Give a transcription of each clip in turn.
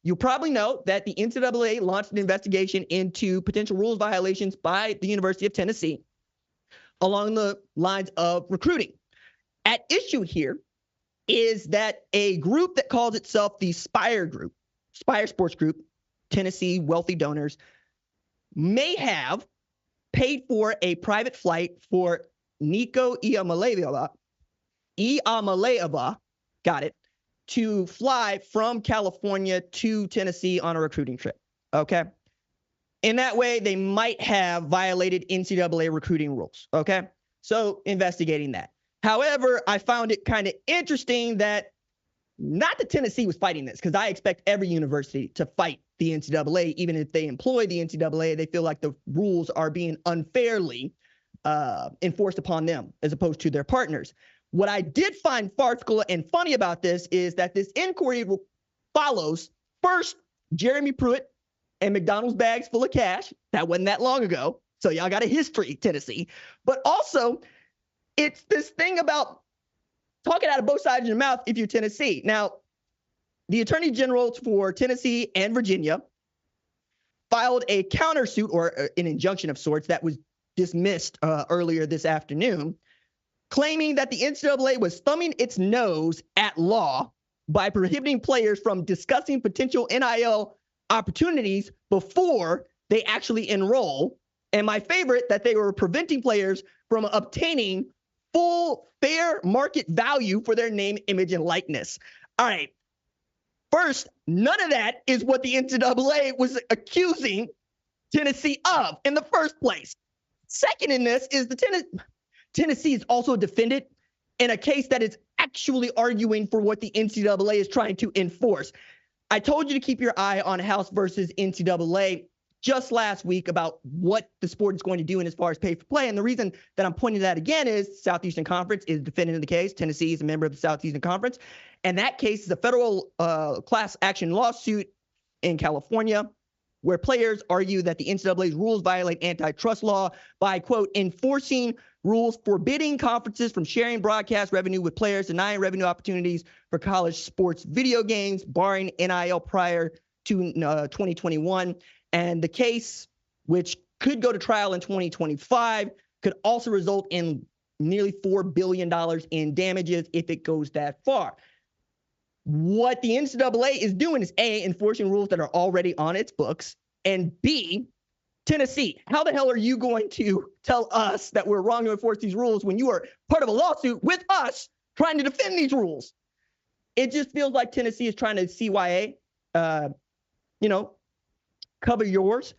you probably know that the NCAA launched an investigation into potential rules violations by the University of Tennessee along the lines of recruiting. At issue here is that a group that calls itself the Spire Sports Group, Tennessee wealthy donors, may have paid for a private flight for Nico Iamaleava, got it, to fly from California to Tennessee on a recruiting trip, okay? In that way, they might have violated NCAA recruiting rules, okay? So investigating that. However, I found it kind of interesting that not that Tennessee was fighting this, because I expect every university to fight the NCAA. Even if they employ the NCAA, they feel like the rules are being unfairly enforced upon them as opposed to their partners. What I did find farcical and funny about this is that this inquiry follows, first, Jeremy Pruitt and McDonald's bags full of cash. That wasn't that long ago. So y'all got a history, Tennessee. But also, it's this thing about talking out of both sides of your mouth if you're Tennessee. Now, the attorney generals for Tennessee and Virginia filed a countersuit or an injunction of sorts that was dismissed earlier this afternoon, claiming that the NCAA was thumbing its nose at law by prohibiting players from discussing potential NIL opportunities before they actually enroll. And my favorite, that they were preventing players from obtaining full fair market value for their name, image, and likeness. All right. First, none of that is what the NCAA was accusing Tennessee of in the first place. Second in this is Tennessee is also a defendant in a case that is actually arguing for what the NCAA is trying to enforce. I told you to keep your eye on House versus NCAA just last week about what the sport is going to do in as far as pay for play. And the reason that I'm pointing that again is Southeastern Conference is defendant in the case. Tennessee is a member of the Southeastern Conference. And that case is a federal class action lawsuit in California where players argue that the NCAA's rules violate antitrust law by, quote, enforcing rules forbidding conferences from sharing broadcast revenue with players, denying revenue opportunities for college sports video games, barring NIL prior to 2021. And the case, which could go to trial in 2025, could also result in nearly $4 billion in damages if it goes that far. What the NCAA is doing is A, enforcing rules that are already on its books, and B, Tennessee, how the hell are you going to tell us that we're wrong to enforce these rules when you are part of a lawsuit with us trying to defend these rules? It just feels like Tennessee is trying to CYA, cover yours.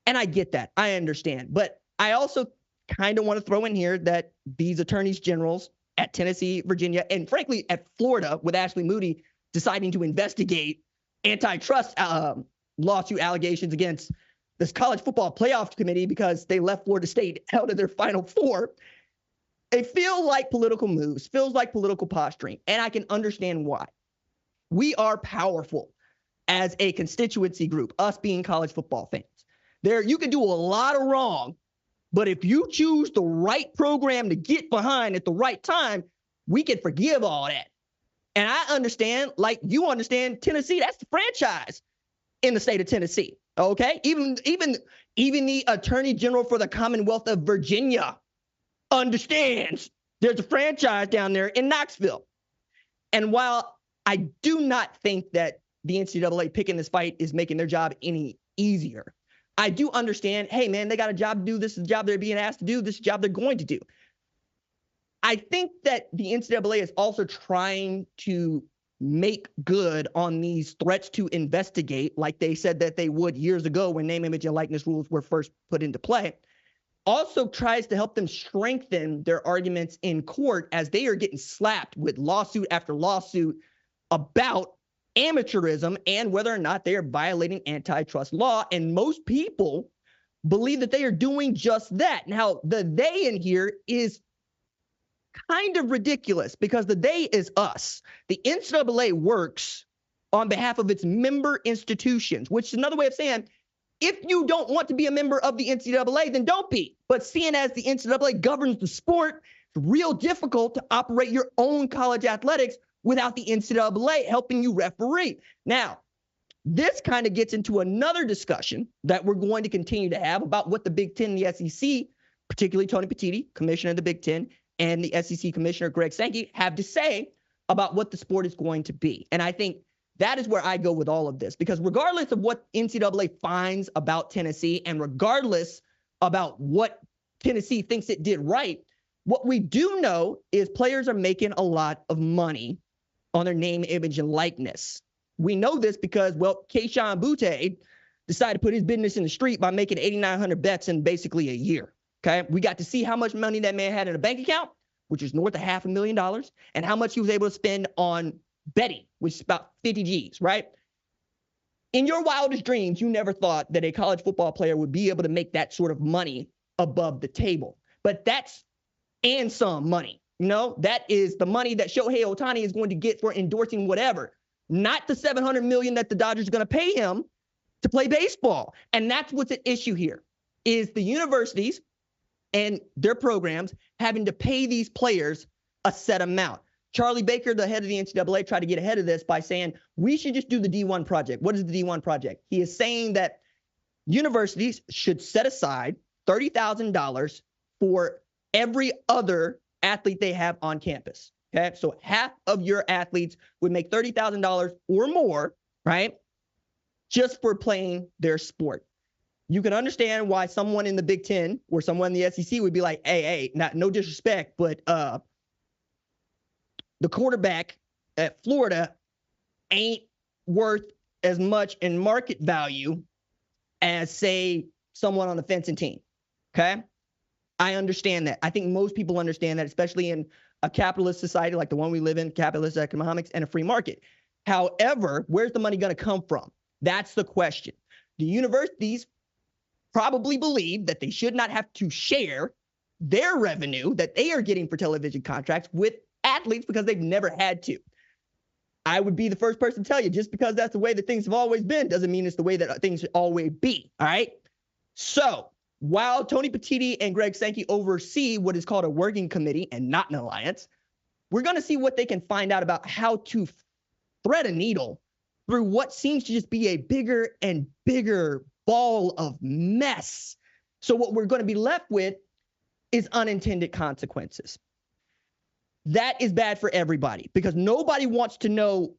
And I get that. I understand. But I also kind of want to throw in here that these attorneys generals at Tennessee, Virginia, and frankly at Florida with Ashley Moody deciding to investigate antitrust lawsuit allegations against this college football playoff committee because they left Florida State out of their Final Four. They feel like political moves, feels like political posturing, and I can understand why. We are powerful as a constituency group, us being college football fans. You can do a lot of wrong, but if you choose the right program to get behind at the right time, we can forgive all that. And I understand, like you understand, Tennessee, that's the franchise in the state of Tennessee. Okay? Even the Attorney General for the Commonwealth of Virginia understands there's a franchise down there in Knoxville. And while I do not think that the NCAA picking this fight is making their job any easier, I do understand, hey, man, they got a job to do. This is the job they're being asked to do. This is the job they're going to do. I think that the NCAA is also trying to make good on these threats to investigate, like they said that they would years ago when name, image, and likeness rules were first put into play. Also tries to help them strengthen their arguments in court as they are getting slapped with lawsuit after lawsuit about amateurism and whether or not they are violating antitrust law. And most people believe that they are doing just that. Now, the they in here is kind of ridiculous because the they is us. The NCAA works on behalf of its member institutions, which is another way of saying, if you don't want to be a member of the NCAA, then don't be. But seeing as the NCAA governs the sport, it's real difficult to operate your own college athletics without the NCAA helping you referee. Now, This kind of gets into another discussion that we're going to continue to have about what the Big Ten and the SEC, particularly Tony Petitti, commissioner of the Big Ten, and the SEC commissioner, Greg Sankey, have to say about what the sport is going to be. And I think that is where I go with all of this, because regardless of what NCAA finds about Tennessee and regardless about what Tennessee thinks it did right, what we do know is players are making a lot of money on their name, image, and likeness. We know this because, well, Keishawn Butte decided to put his business in the street by making 8,900 bets in basically a year. Okay. We got to see how much money that man had in a bank account, which is north of $500,000, and how much he was able to spend on betting, which is about 50 G's, right? In your wildest dreams, you never thought that a college football player would be able to make that sort of money above the table. But that's and some money. You know, that is the money that Shohei Ohtani is going to get for endorsing whatever, not the $700 million that the Dodgers are going to pay him to play baseball. And that's what's at issue here, is the universities and their programs having to pay these players a set amount. Charlie Baker, the head of the NCAA, tried to get ahead of this by saying, we should just do the D1 project. What is the D1 project? He is saying that universities should set aside $30,000 for every other athlete they have on campus. Okay. So half of your athletes would make $30,000 or more, right? Just for playing their sport. You can understand why someone in the Big Ten or someone in the SEC would be like, hey, no disrespect, but the quarterback at Florida ain't worth as much in market value as, say, someone on the fencing team. Okay. I understand that. I think most people understand that, especially in a capitalist society like the one we live in, capitalist economics and a free market. However, where's the money going to come from? That's the question. The universities probably believe that they should not have to share their revenue that they are getting for television contracts with athletes because they've never had to. I would be the first person to tell you, just because that's the way that things have always been doesn't mean it's the way that things should always be. All right. So while Tony Petitti and Greg Sankey oversee what is called a working committee and not an alliance, we're going to see what they can find out about how to thread a needle through what seems to just be a bigger and bigger ball of mess. So what we're going to be left with is unintended consequences. That is bad for everybody because nobody wants to know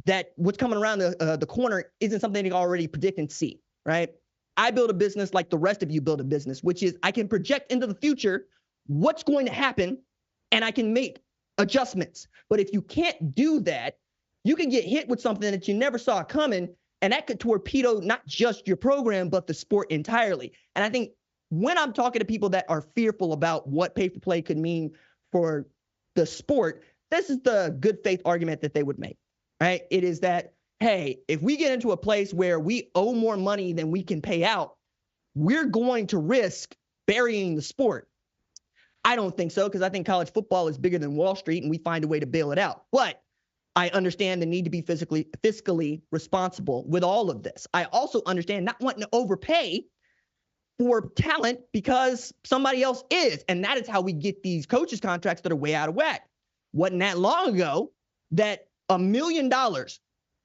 that what's coming around the corner isn't something they can already predict and see, right? I build a business like the rest of you build a business, which is I can project into the future what's going to happen and I can make adjustments. But if you can't do that, you can get hit with something that you never saw coming, and that could torpedo not just your program, but the sport entirely. And I think when I'm talking to people that are fearful about what pay-for-play could mean for the sport, this is the good faith argument that they would make, right? It is that, hey, if we get into a place where we owe more money than we can pay out, we're going to risk burying the sport. I don't think so, because I think college football is bigger than Wall Street and we find a way to bail it out. But I understand the need to be fiscally responsible with all of this. I also understand not wanting to overpay for talent because somebody else is. And that is how we get these coaches contracts that are way out of whack. Wasn't that long ago that $1 million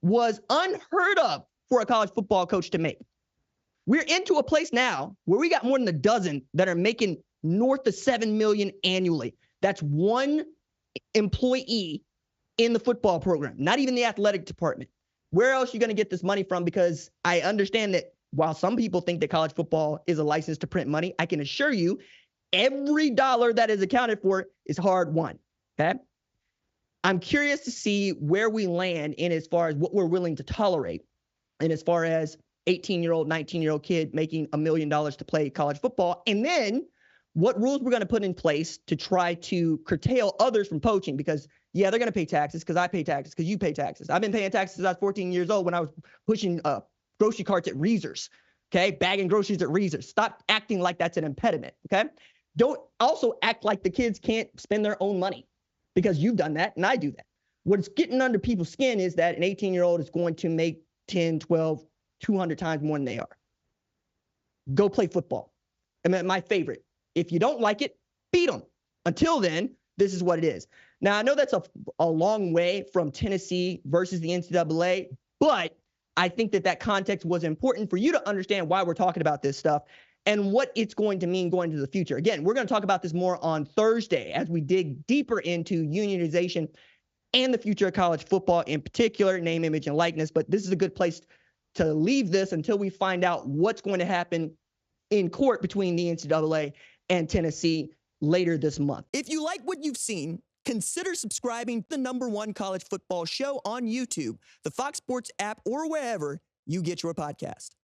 was unheard of for a college football coach to make. We're into a place now where we got more than a dozen that are making north of $7 million annually. That's one employee in the football program, not even the athletic department. Where else are you going to get this money from? Because I understand that while some people think that college football is a license to print money, I can assure you every dollar that is accounted for is hard won. Okay. I'm curious to see where we land in as far as what we're willing to tolerate. And as far as 18-year-old, 19-year-old kid making $1 million to play college football. And then what rules we're going to put in place to try to curtail others from poaching, because yeah, they're going to pay taxes because I pay taxes because you pay taxes. I've been paying taxes since I was 14 years old when I was pushing grocery carts at Reezer's, okay? Bagging groceries at Reezer's. Stop acting like that's an impediment, okay? Don't also act like the kids can't spend their own money because you've done that and I do that. What's getting under people's skin is that an 18-year-old is going to make 10, 12, 200 times more than they are. Go play football. I mean, my favorite. If you don't like it, beat them. Until then, this is what it is. Now, I know that's a long way from Tennessee versus the NCAA, but I think that context was important for you to understand why we're talking about this stuff and what it's going to mean going into the future. Again, we're going to talk about this more on Thursday as we dig deeper into unionization and the future of college football in particular, name, image, and likeness. But this is a good place to leave this until we find out what's going to happen in court between the NCAA and Tennessee later this month. If you like what you've seen, consider subscribing to the #1 college football show on YouTube, the Fox Sports app, or wherever you get your podcast.